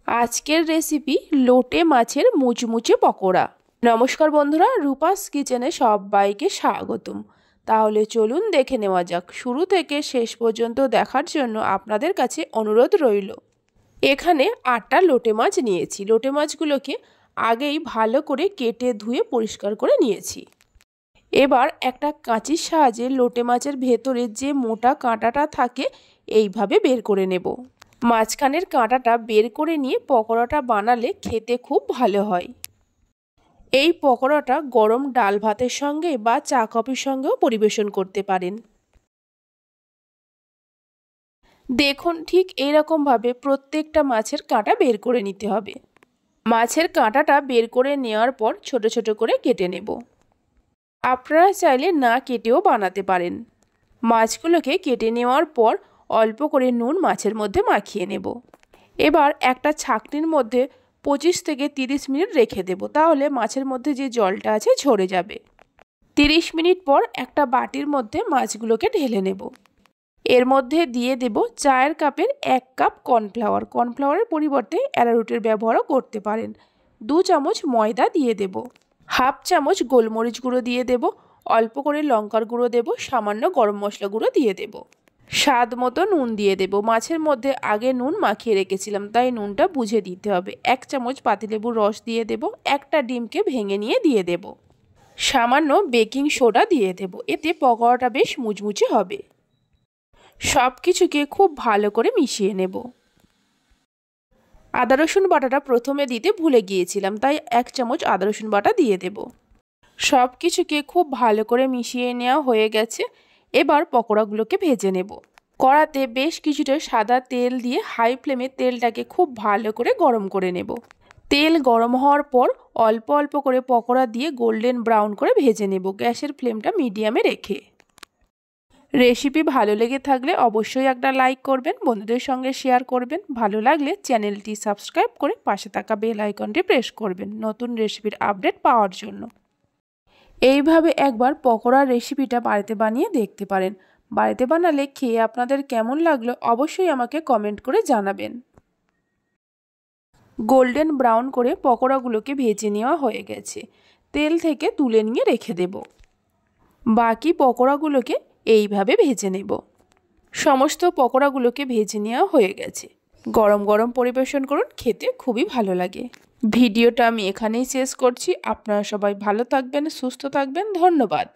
আজকের রেসিপি লোটে মাছের মুচমুচে পকোড়া। নমস্কার বন্ধুরা, রূপাস কিচেনে সবাইকে স্বাগতম। তাহলে চলুন দেখে নেওয়া যাক। শুরু থেকে শেষ পর্যন্ত দেখার জন্য আপনাদের কাছে অনুরোধ রইল। এখানে 8টা লোটে মাছ নিয়েছি। লোটে মাছগুলোকে আগেই ভালো করে কেটে ধুয়ে পরিষ্কার করে নিয়েছি। এবার একটা কাঁচির সাহায্যে লোটে মাছের ভেতরে যে মোটা কাঁটাটা থাকে এইভাবে বের করে নেব। মাঝখানের কাঁটাটা বের করে নিয়ে পকোড়াটা বানালে খেতে খুব ভালো হয়। এই পকোড়াটা গরম ডাল ভাতের সঙ্গে বা চা কফির সঙ্গেও পরিবেশন করতে পারেন। দেখুন, ঠিক এইরকমভাবে প্রত্যেকটা মাছের কাঁটা বের করে নিতে হবে। মাছের কাঁটাটা বের করে নেওয়ার পর ছোট ছোট করে কেটে নেব। আপনারা চাইলে না কেটেও বানাতে পারেন। মাছগুলোকে কেটে নেওয়ার পর অল্প করে নুন মাছের মধ্যে মাখিয়ে নেব। এবার একটা ছাঁকনির মধ্যে 25 থেকে 30 মিনিট রেখে দেব, তাহলে মাছের মধ্যে যে জলটা আছে ঝরে যাবে। 30 মিনিট পর একটা বাটির মধ্যে মাছগুলোকে ঢেলে নেব। এর মধ্যে দিয়ে দেব চায়ের কাপের 1 কাপ কর্নফ্লাওয়ার। কর্নফ্লাওয়ারের পরিবর্তে অ্যারারুটের ব্যবহারও করতে পারেন। 2 চামচ ময়দা দিয়ে দেব। হাফ চামচ গোলমরিচ গুঁড়ো দিয়ে দেব। অল্প করে লঙ্কার গুঁড়ো দেব। সামান্য গরম মশলা গুঁড়ো দিয়ে দেব। স্বাদ মতো নুন দিয়ে দেব। মাছের মধ্যে আগে নুন মাখিয়ে রেখেছিলাম, তাই নুনটা বুঝে দিতে হবে। 1 চামচ পাতিলেবুর রস দিয়ে দেব। একটা ডিমকে ভেঙে নিয়ে দিয়ে দেব। সামান্য বেকিং সোডা দিয়ে দেব। এতে পকোড়াটা বেশ মুচমুচে হবে। সব কিছুকে খুব ভালো করে মিশিয়ে নেব। আদা রসুন বাটাটা প্রথমে দিতে ভুলে গিয়েছিলাম, তাই 1 চামচ আদা রসুন বাটা দিয়ে দেব। সব কিছুকে খুব ভালো করে মিশিয়ে নেওয়া হয়ে গেছে। এবার পকোড়াগুলোকে ভেজে নেব। কড়াতে বেশ কিছুটা সাদা তেল দিয়ে হাই ফ্লেমে তেলটাকে খুব ভালো করে গরম করে নেব। তেল গরম হওয়ার পর অল্প অল্প করে পকোড়া দিয়ে গোল্ডেন ব্রাউন করে ভেজে নেব, গ্যাসের ফ্লেমটা মিডিয়ামে রেখে। রেসিপি ভালো লেগে থাকলে অবশ্যই একটা লাইক করবেন, বন্ধুদের সঙ্গে শেয়ার করবেন। ভালো লাগলে চ্যানেলটি সাবস্ক্রাইব করে পাশে থাকা বেল আইকনটি প্রেস করবেন নতুন রেসিপির আপডেট পাওয়ার জন্য। এইভাবে একবার পকোড়ার রেসিপিটা বাড়িতে বানিয়ে দেখতে পারেন। বাড়িতে বানালে খেয়ে আপনাদের কেমন লাগলো অবশ্যই আমাকে কমেন্ট করে জানাবেন। গোল্ডেন ব্রাউন করে পকোড়াগুলোকে ভেজে নেওয়া হয়ে গেছে। তেল থেকে তুলে নিয়ে রেখে দেব। বাকি পকোড়াগুলোকে এইভাবে ভেজে নেব। সমস্ত পকোড়াগুলোকে ভেজে নেওয়া হয়ে গেছে। গরম গরম পরিবেশন করুন, খেতে খুবই ভালো লাগে। ভিডিওটা আমি এখানেই শেষ করছি। আপনারা সবাই ভালো থাকবেন, সুস্থ থাকবেন। ধন্যবাদ।